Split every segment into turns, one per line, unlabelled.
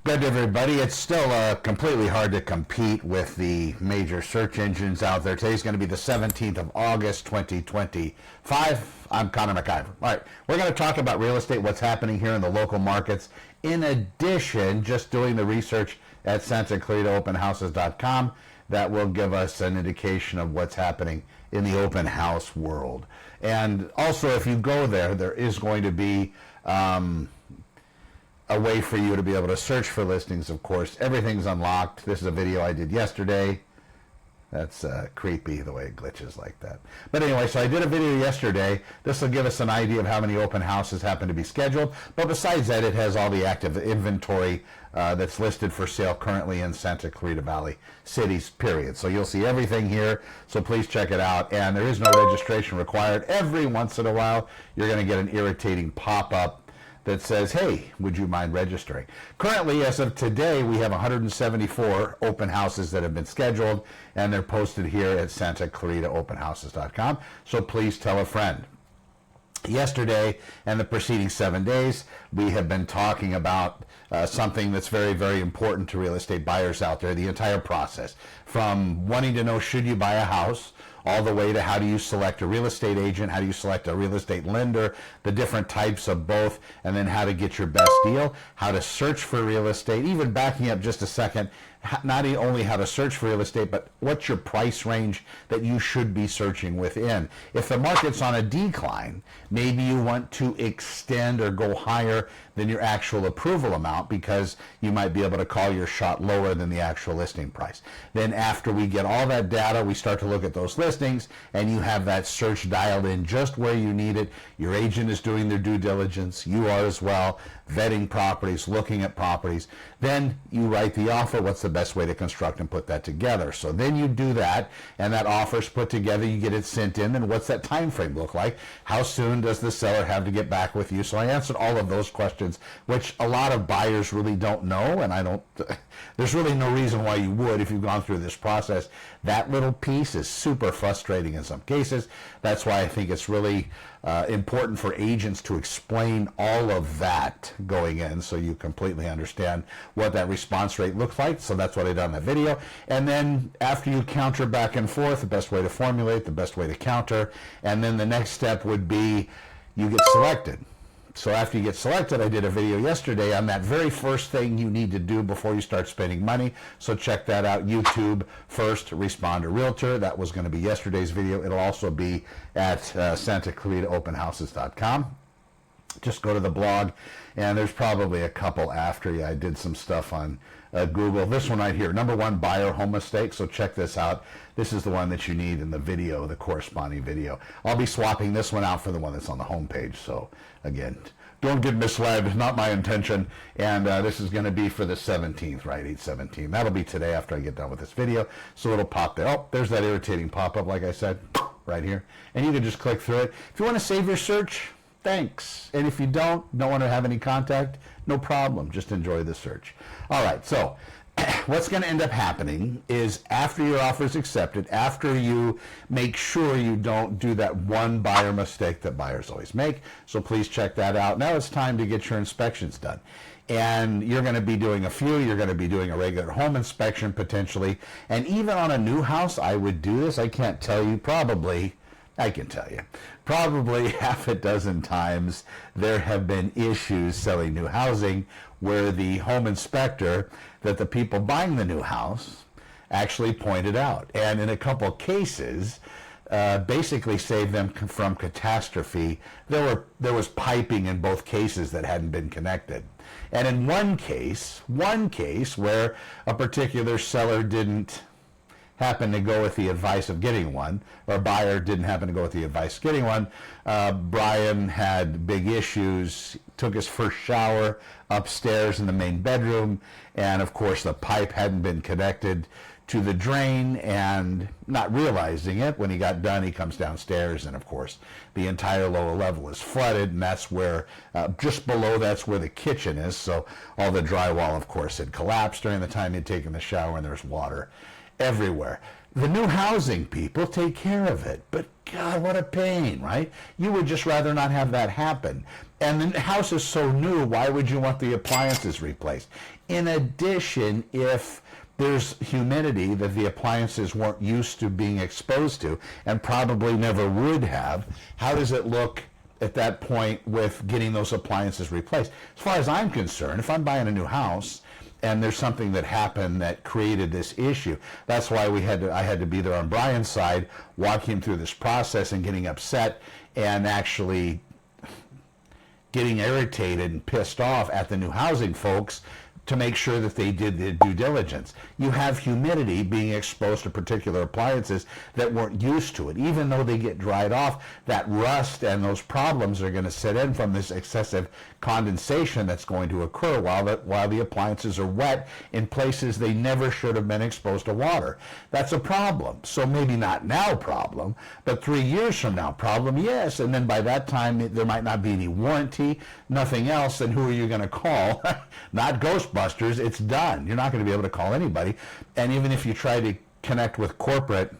Good, everybody. It's still completely hard to compete with the major search engines out there. Today's going to be the 17th of August, 2025. I'm Connor McIver. All right, we're going to talk about real estate, what's happening here in the local markets. In addition, just doing the research at Santa Clarita openhouses.com, that will give us an indication of what's happening in the open house world. And also, if you go there, there is going to be a way for you to be able to search for listings, of course. Everything's unlocked. This is a video I did yesterday. That's creepy, the way it glitches like that. But anyway, so I did a video yesterday. This will give us an idea of how many open houses happen to be scheduled. But besides that, it has all the active inventory that's listed for sale currently in Santa Clarita Valley cities, period. So you'll see everything here. So please check it out. And there is no registration required. Every once in a while, you're going to get an irritating pop-up that says, hey, would you mind registering? Currently, as of today, we have 174 open houses that have been scheduled, and they're posted here at Santa Clarita openhouses.com. So please tell a friend. Yesterday and the preceding 7 days, we have been talking about something that's very, very important to real estate buyers out there, the entire process. From wanting to know, should you buy a house, all the way to how do you select a real estate agent, how do you select a real estate lender, the different types of both, and then how to get your best deal, how to search for real estate, even backing up just a second, not only how to search for real estate, but what's your price range that you should be searching within. If the market's on a decline, maybe you want to extend or go higher than your actual approval amount because you might be able to call your shot lower than the actual listing price. Then after we get all that data, we start to look at those listings, and you have that search dialed in just where you need it. Your agent is doing their due diligence. You are as well, vetting properties, looking at properties. Then you write the offer. What's the best way to construct and put that together? So then you do that, and that offer's put together. You get it sent in, and what's that time frame look like? How soon does the seller have to get back with you? So I answered all of those questions, which a lot of buyers really don't know, and I don't, there's really no reason why you would if you've gone through this process. That little piece is super frustrating in some cases. That's why I think it's really important for agents to explain all of that going in so you completely understand what that response rate looks like. So that's what I did in that video. And then after you counter back and forth, the best way to formulate, the best way to counter, and then the next step would be you get selected. So after you get selected, I did a video yesterday on that very first thing you need to do before you start spending money. So check that out, YouTube First Responder Realtor. That was going to be yesterday's video. It'll also be at Santa Clarita openhouses.com. Just go to the blog, and there's probably a couple after you. I did some stuff on Google. This one right here, #1 buyer home mistake. So check this out. This is the one that you need in the video, the corresponding video. I'll be swapping this one out for the one that's on the home page. So again, don't get misled, not my intention. And this is going to be for the 17th, right? 8/17. That'll be today after I get done with this video. So it'll pop there. Oh, there's that irritating pop-up, like I said, right here. And you can just click through it. If you want to save your search, thanks. And if you don't want to have any contact, no problem. Just enjoy the search. All right, so what's going to end up happening is after your offer is accepted, after you make sure you don't do that one buyer mistake that buyers always make, so please check that out. Now it's time to get your inspections done. And you're going to be doing a few. You're going to be doing a regular home inspection potentially. And even on a new house, I would do this. I can't tell you, I can tell you, probably half a dozen times there have been issues selling new housing where the home inspector that the people buying the new house actually pointed out. And in a couple cases, basically saved them from catastrophe. There was piping in both cases that hadn't been connected. And in one case where a particular seller didn't happen to go with the advice of getting one, or buyer didn't happen to go with the advice of getting one, Brian had big issues, took his first shower upstairs in the main bedroom, and of course the pipe hadn't been connected to the drain, and not realizing it, when he got done, he comes downstairs, and of course the entire lower level is flooded, and that's where, just below that's where the kitchen is, so all the drywall, of course, had collapsed during the time he'd taken the shower, and there's water everywhere. The new housing people take care of it, but God, what a pain, right? You would just rather not have that happen. And the house is so new, why would you want the appliances replaced? In addition, if there's humidity that the appliances weren't used to being exposed to and probably never would have, how does it look at that point with getting those appliances replaced? As far as I'm concerned, if I'm buying a new house and there's something that happened that created this issue, that's why I had to be there on Brian's side, walking him through this process and getting upset and actually getting irritated and pissed off at the new housing folks to make sure that they did the due diligence. You have humidity being exposed to particular appliances that weren't used to it. Even though they get dried off, that rust and those problems are going to set in from this excessive condensation that's going to occur while the appliances are wet in places they never should have been exposed to water. That's a problem. So maybe not now problem, but 3 years from now problem, yes. And then by that time there might not be any warranty, nothing else. Then who are you going to call? Not Ghostbusters. It's done. You're not going to be able to call anybody. And even if you try to connect with corporate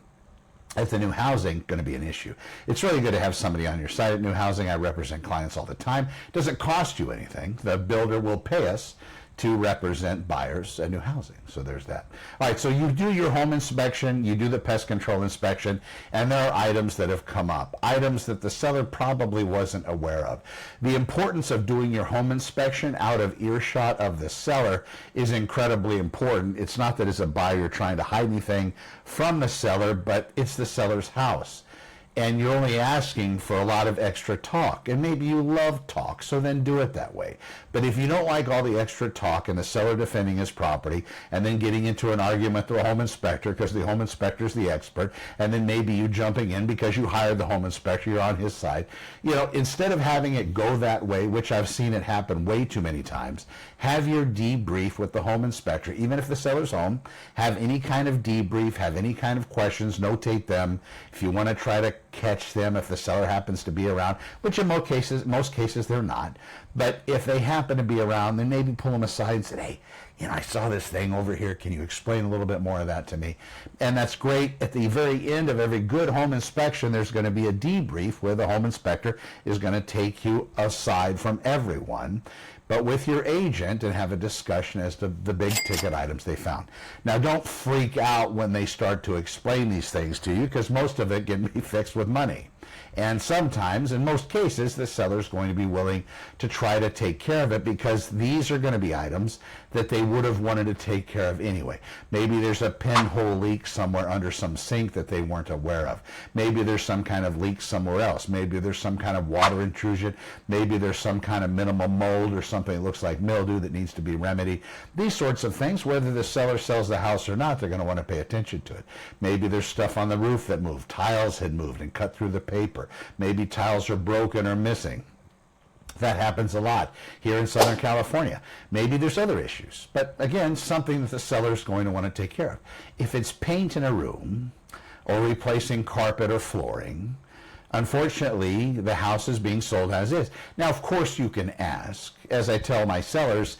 at the new housing, going to be an issue. It's really good to have somebody on your side at new housing. I represent clients all the time. It doesn't cost you anything. The builder will pay us to represent buyers at new housing. So there's that. All right, so you do your home inspection, you do the pest control inspection, and there are items that have come up, items that the seller probably wasn't aware of. The importance of doing your home inspection out of earshot of the seller is incredibly important. It's not that as a buyer you're trying to hide anything from the seller, but it's the seller's house. And you're only asking for a lot of extra talk. And maybe you love talk, so then do it that way. But if you don't like all the extra talk and the seller defending his property and then getting into an argument with the home inspector because the home inspector's the expert, and then maybe you jumping in because you hired the home inspector, you're on his side. You know, instead of having it go that way, which I've seen it happen way too many times, have your debrief with the home inspector, even if the seller's home. Have any kind of debrief, have any kind of questions, notate them. If you want to try to catch them if the seller happens to be around, which in most cases they're not. But if they happen to be around, then maybe pull them aside and say, hey, you know, I saw this thing over here. Can you explain a little bit more of that to me? And that's great. At the very end of every good home inspection, there's going to be a debrief where the home inspector is going to take you aside from everyone, but with your agent, and have a discussion as to the big ticket items they found. Now, don't freak out when they start to explain these things to you, because most of it can be fixed with money. And sometimes, in most cases, the seller is going to be willing to try to take care of it, because these are going to be items that they would have wanted to take care of anyway. Maybe there's a pinhole leak somewhere under some sink that they weren't aware of. Maybe there's some kind of leak somewhere else. Maybe there's some kind of water intrusion. Maybe there's some kind of minimal mold or something that looks like mildew that needs to be remedied. These sorts of things, whether the seller sells the house or not, they're going to want to pay attention to it. Maybe there's stuff on the roof that moved. Tiles had moved and cut through the paper. Maybe tiles are broken or missing. That happens a lot here in Southern California. Maybe there's other issues. But again, something that the seller is going to want to take care of. If it's paint in a room or replacing carpet or flooring, unfortunately, the house is being sold as is. Now, of course, you can ask, as I tell my sellers,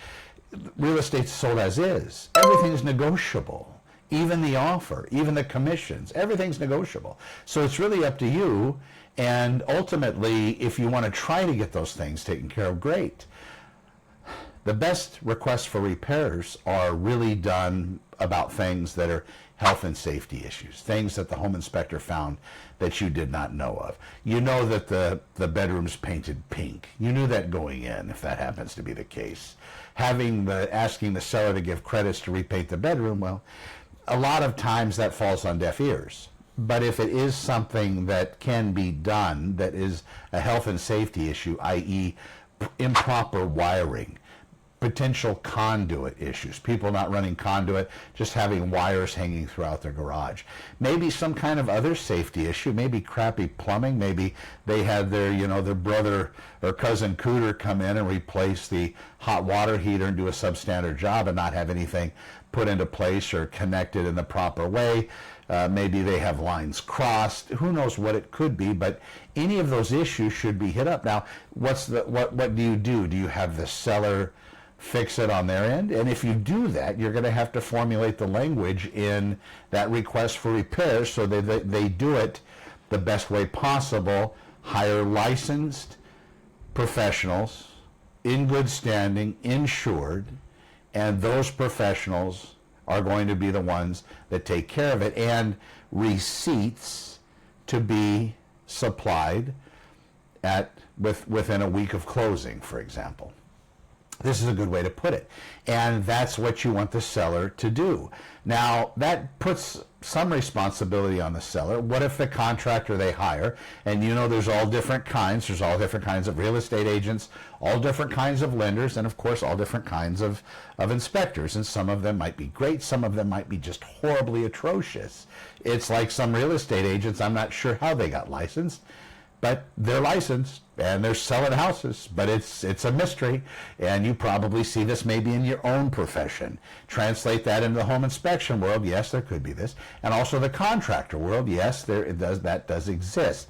real estate's sold as is. Everything's negotiable. Even the offer, even the commissions, everything's negotiable. So it's really up to you. And ultimately, if you want to try to get those things taken care of, great. The best requests for repairs are really done about things that are health and safety issues, things that the home inspector found that you did not know of. You know that the bedroom's painted pink. You knew that going in, if that happens to be the case. Asking the seller to give credits to repaint the bedroom, well, a lot of times that falls on deaf ears. But if it is something that can be done, that is a health and safety issue, i.e. improper wiring, potential conduit issues, people not running conduit, just having wires hanging throughout their garage. Maybe some kind of other safety issue, maybe crappy plumbing, maybe they had their brother or cousin cooter come in and replace the hot water heater and do a substandard job and not have anything put into place or connected in the proper way. Maybe they have lines crossed. Who knows what it could be, but any of those issues should be hit up. Now, what do you do? Do you have the seller fix it on their end? And if you do that, you're going to have to formulate the language in that request for repairs so that they do it the best way possible. Hire licensed professionals, in good standing, insured, and those professionals are going to be the ones that take care of it, and receipts to be supplied within a week of closing, for example. This is a good way to put it. And that's what you want the seller to do. Now, that puts some responsibility on the seller. What if the contractor they hire, and you know there's all different kinds, there's all different kinds of real estate agents, all different kinds of lenders, and of course all different kinds of inspectors, and some of them might be great, some of them might be just horribly atrocious. It's like some real estate agents, I'm not sure how they got licensed, but they're licensed and they're selling houses, but it's a mystery, and you probably see this maybe in your own profession. Translate that into the home inspection world, yes, there could be this, and also the contractor world, yes, that does exist.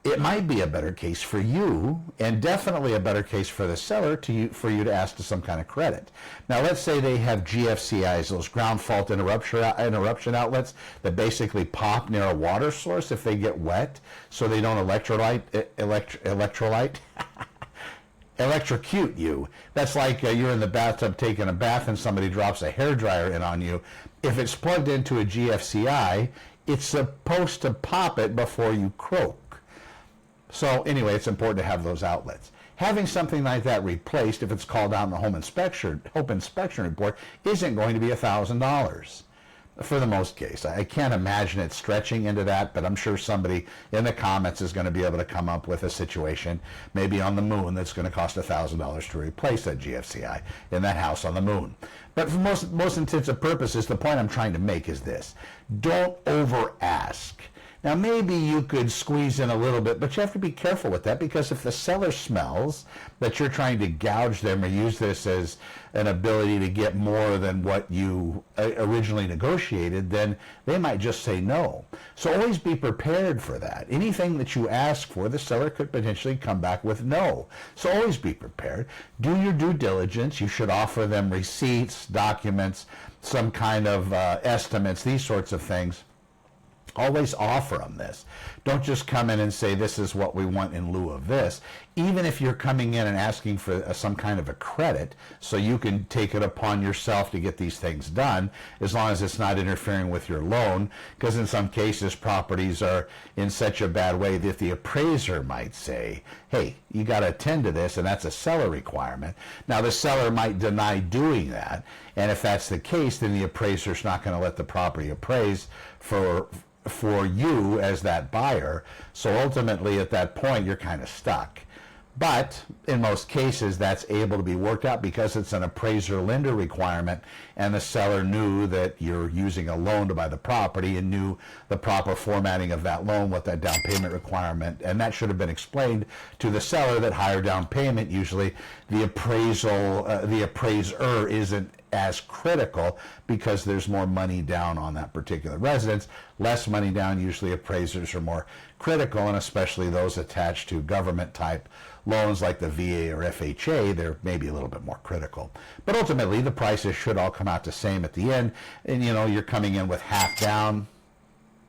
It might be a better case for you, and definitely a better case for the seller for you to ask for some kind of credit. Now, let's say they have GFCIs, those ground fault interruption outlets that basically pop near a water source if they get wet, so they don't electrocute you. That's like you're in the bathtub taking a bath and somebody drops a hairdryer in on you. If it's plugged into a GFCI, it's supposed to pop it before you croak. So anyway, it's important to have those outlets. Having something like that replaced, if it's called out in the home inspection report, isn't going to be $1,000 for the most case. I can't imagine it stretching into that, but I'm sure somebody in the comments is going to be able to come up with a situation, maybe on the moon, that's going to cost $1,000 to replace that GFCI in that house on the moon. But for most intents and purposes, the point I'm trying to make is this: don't over ask. Now, maybe you could squeeze in a little bit, but you have to be careful with that, because if the seller smells that you're trying to gouge them or use this as an ability to get more than what you originally negotiated, then they might just say no. So always be prepared for that. Anything that you ask for, the seller could potentially come back with no. So always be prepared. Do your due diligence. You should offer them receipts, documents, some kind of estimates, these sorts of things. Always offer them this. Don't just come in and say, this is what we want in lieu of this. Even if you're coming in and asking for some kind of a credit so you can take it upon yourself to get these things done, as long as it's not interfering with your loan, because in some cases properties are in such a bad way that the appraiser might say, hey, you got to attend to this, and that's a seller requirement. Now, the seller might deny doing that, and if that's the case, then the appraiser's not going to let the property appraise for you as that buyer. So ultimately at that point you're kind of stuck. But in most cases that's able to be worked out because it's an appraiser lender requirement, and the seller knew that you're using a loan to buy the property and knew the proper formatting of that loan, what that down payment requirement, and that should have been explained to the seller, that higher down payment, usually the appraiser isn't as critical because there's more money down on that particular residence. Less money down, usually appraisers are more critical, and especially those attached to government type loans like the VA or FHA, they're maybe a little bit more critical. But ultimately the prices should all come out the same at the end, and you know, you're coming in with half down,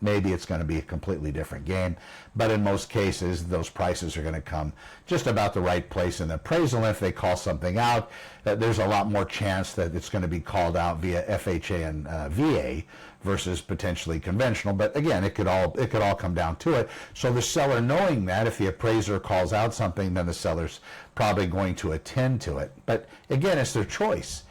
maybe it's going to be a completely different game. But in most cases, those prices are going to come just about the right place in the appraisal. And if they call something out, there's a lot more chance that it's going to be called out via FHA and VA versus potentially conventional. But again, it could all come down to it. So the seller knowing that, if the appraiser calls out something, then the seller's probably going to attend to it. But again, it's their choice.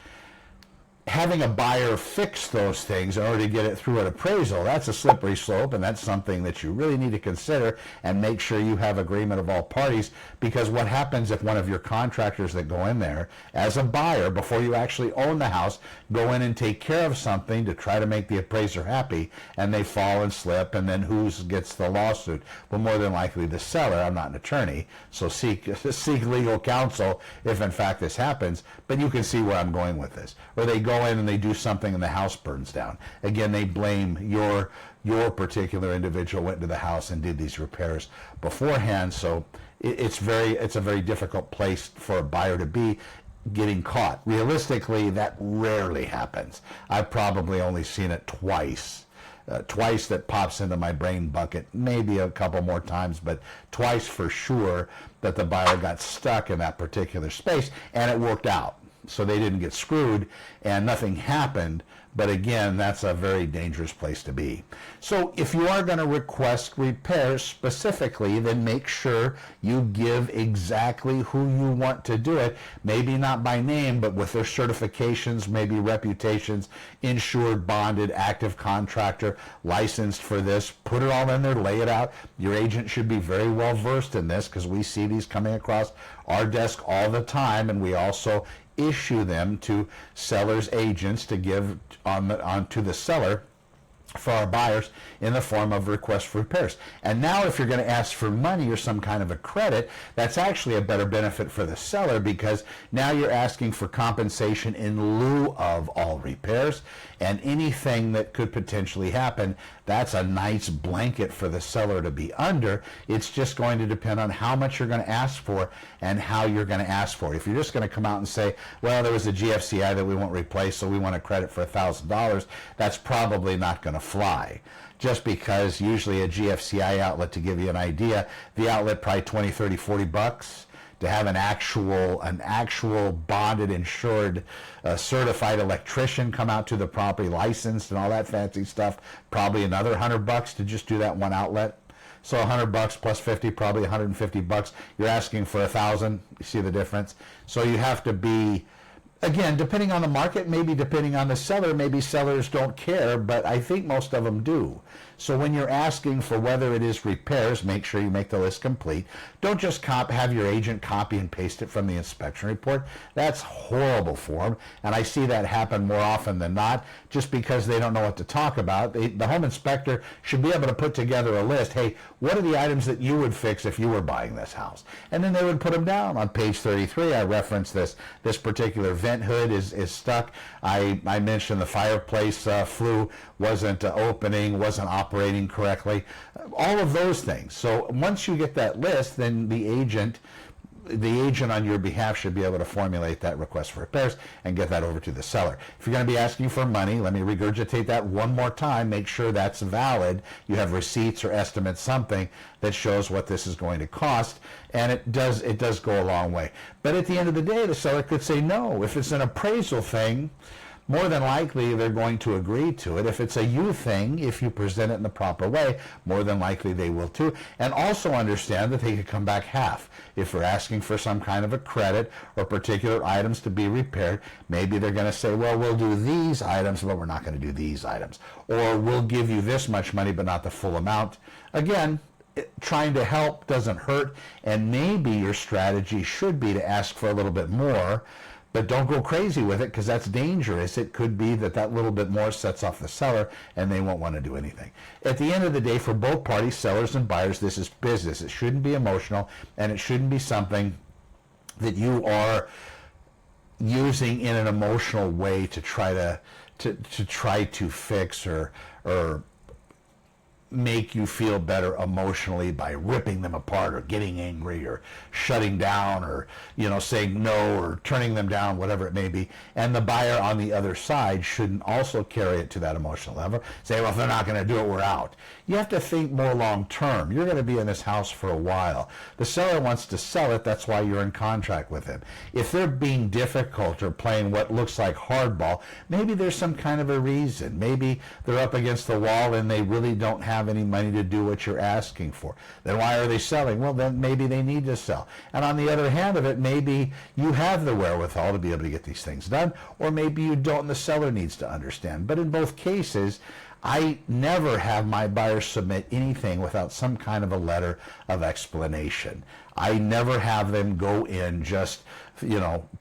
Having a buyer fix those things in order to get it through an appraisal, that's a slippery slope, and that's something that you really need to consider and make sure you have agreement of all parties, because what happens if one of your contractors that go in there as a buyer, before you actually own the house, go in and take care of something to try to make the appraiser happy, and they fall and slip, and then who gets the lawsuit? Well, more than likely the seller. I'm not an attorney, so seek legal counsel if in fact this happens, but you can see where I'm going with this. Or they go in and they do something and the house burns down. Again, they blame your particular individual went to the house and did these repairs beforehand. So it's a very difficult place for a buyer to be, getting caught. Realistically, that rarely happens. I've probably only seen it twice. Twice that pops into my brain bucket, maybe a couple more times, but twice for sure that the buyer got stuck in that particular space, and it worked out. so they didn't get screwed and nothing happened. But again, that's a very dangerous place to be. So if you are going to request repairs specifically, then make sure you give exactly who you want to do it. Maybe not by name, but with their certifications, maybe reputations, insured, bonded, active contractor, licensed for this. Put it all in there, lay it out. Your agent should be very well versed in this, because we see these coming across our desk all the time, and we also issue them to sellers' agents to give on to the seller for our buyers in the form of requests for repairs. And now if you're going to ask for money or some kind of a credit, that's actually a better benefit for the seller, because now you're asking for compensation in lieu of all repairs, and anything that could potentially happen, that's a nice blanket for the seller to be under. It's just going to depend on how much you're going to ask for and how you're going to ask for it. If you're just going to come out and say, well, there was a GFCI that we won't replace, so we want a credit for $1,000, that's probably not going to fly. Just because usually a GFCI outlet, to give you an idea, the outlet probably 20, 30, 40 bucks. To have an actual bonded, insured, certified electrician come out to the property, licensed and all that fancy stuff, probably another $100 to just do that one outlet. So $100 plus 50, probably 150 bucks. You're asking for $1,000. You see the difference? So you have to be, again, depending on the market, maybe depending on the seller, maybe sellers don't care, but I think most of them do. So when you're asking for whether it is repairs, make sure you make the list complete. Don't just have your agent copy and paste it from the inspection report. That's horrible form, and I see that happen more often than not, just because they don't know what to talk about. The home inspector should be able to put together a list. Hey, what are the items that you would fix if you were buying this house? And then they would put them down. On page 33, I reference this particular vent hood is stuck. I mentioned the fireplace flue wasn't opening, wasn't operating correctly, all of those things. So once you get that list, then the agent on your behalf should be able to formulate that request for repairs and get that over to the seller. If you're going to be asking for money, let me regurgitate that one more time. Make sure that's valid. You have receipts or estimates, something that shows what this is going to cost, and it does go a long way. But at the end of the day, the seller could say no. If it's an appraisal thing, more than likely they're going to agree to it. If it's a you thing, if you present it in the proper way, more than likely they will too. And also understand that they could come back half. If we're asking for some kind of a credit or particular items to be repaired, maybe they're going to say, well, we'll do these items, but we're not going to do these items. Or we'll give you this much money, but not the full amount. Again, trying to help doesn't hurt, and maybe your strategy should be to ask for a little bit more. But don't go crazy with it, because that's dangerous. It could be that little bit more sets off the seller and they won't want to do anything. At the end of the day, for both parties, sellers and buyers, this is business. It shouldn't be emotional, and it shouldn't be something that you are using in an emotional way to try to fix or make you feel better emotionally by ripping them apart or getting angry or shutting down or saying no or turning them down, whatever it may be. And the buyer on the other side shouldn't also carry it to that emotional level. Say, well, if they're not going to do it, we're out. You have to think more long term. You're going to be in this house for a while. The seller wants to sell it. That's why you're in contract with him. If they're being difficult or playing what looks like hardball, maybe there's some kind of a reason. Maybe they're up against the wall and they really don't have any money to do what you're asking for. Then why are they selling? Well, then maybe they need to sell. And on the other hand of it, maybe you have the wherewithal to be able to get these things done, or maybe you don't and the seller needs to understand. But in both cases, I never have my buyers submit anything without some kind of a letter of explanation. I never have them go in just,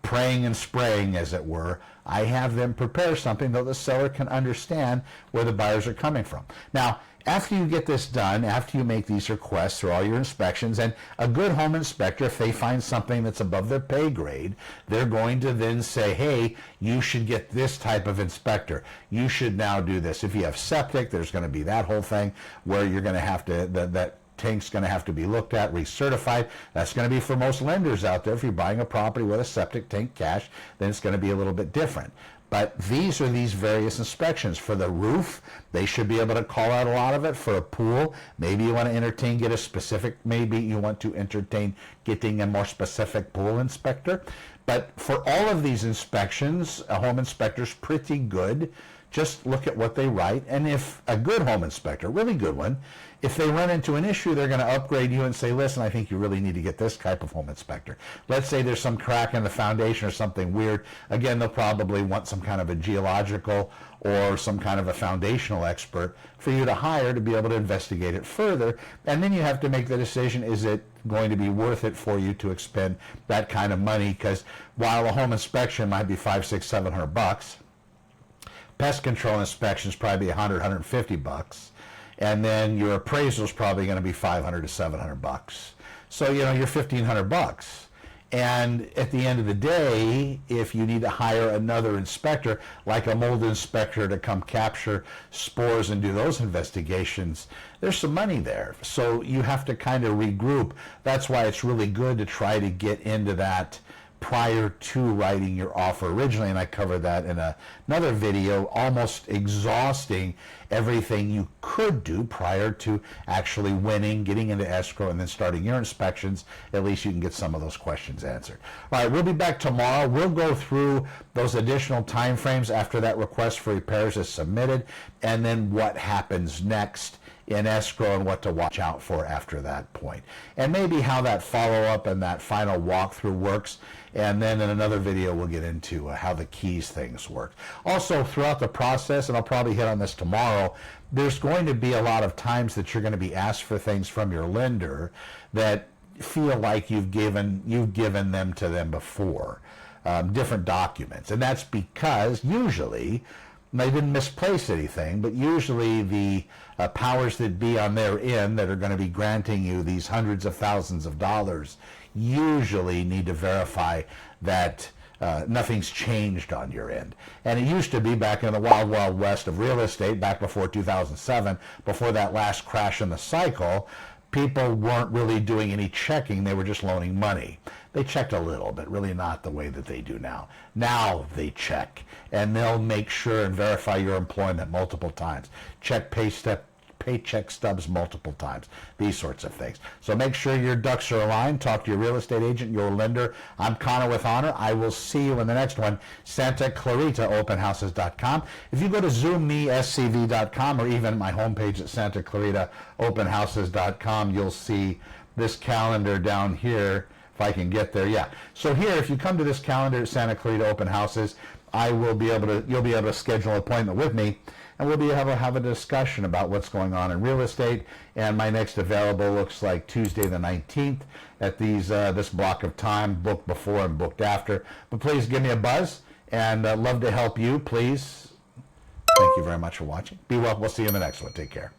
praying and spraying, as it were. I have them prepare something that the seller can understand where the buyers are coming from. Now, after you get this done, after you make these requests through all your inspections, and a good home inspector, if they find something that's above their pay grade, they're going to then say, hey, you should get this type of inspector. You should now do this. If you have septic, there's going to be that whole thing where you're going to have to, that tank's going to have to be looked at, recertified. That's going to be for most lenders out there. If you're buying a property with a septic tank cash, then it's going to be a little bit different. But these are these various inspections. For the roof, they should be able to call out a lot of it. For a pool, maybe you want to maybe you want to entertain getting a more specific pool inspector. But for all of these inspections, a home inspector's pretty good. Just look at what they write, and if a good home inspector, really good one, if they run into an issue, they're going to upgrade you and say, listen, I think you really need to get this type of home inspector. Let's say there's some crack in the foundation or something weird. Again, they'll probably want some kind of a geological or some kind of a foundational expert for you to hire to be able to investigate it further. And then you have to make the decision, is it going to be worth it for you to expend that kind of money? Because while a home inspection might be $500, $600, $700, pest control inspection is probably $100, $150, and then your appraisal is probably going to be $500 to $700. So you're $1,500. And at the end of the day, if you need to hire another inspector, like a mold inspector, to come capture spores and do those investigations, there's some money there. So you have to kind of regroup. That's why it's really good to try to get into that prior to writing your offer originally, and I covered that in another video, almost exhausting everything you could do prior to actually winning, getting into escrow, and then starting your inspections. At least you can get some of those questions answered. All right, we'll be back tomorrow. We'll go through those additional time frames after that request for repairs is submitted, and then what happens next in escrow and what to watch out for after that point. And maybe how that follow-up and that final walkthrough works. And then in another video, we'll get into how the keys things work. Also, throughout the process, and I'll probably hit on this tomorrow, there's going to be a lot of times that you're going to be asked for things from your lender that feel like you've given them to them before, different documents. And that's because usually, they didn't misplace anything, but usually the powers that be on their end that are going to be granting you these hundreds of thousands of dollars usually need to verify that nothing's changed on your end. And it used to be back in the wild, wild west of real estate, back before 2007, before that last crash in the cycle, people weren't really doing any checking. They were just loaning money. They checked a little, but really not the way that they do now. Now they check, and they'll make sure and verify your employment multiple times. Check paycheck stubs multiple times, these sorts of things. So make sure your ducks are aligned. Talk to your real estate agent, your lender. I'm Connor with Honor. I will see you in the next one. Santa Clarita openhouses.com. If you go to zoommescv.com or even my homepage at Santa Clarita openhouses.com, you'll see this calendar down here. If I can get there, yeah. So here, if you come to this calendar at Santa Clarita Open Houses, you'll be able to schedule an appointment with me, and we'll be able to have a discussion about what's going on in real estate. And my next available looks like Tuesday the 19th at this block of time, booked before and booked after. But please give me a buzz, and love to help you. Please. Thank you very much for watching. Be well. We'll see you in the next one. Take care.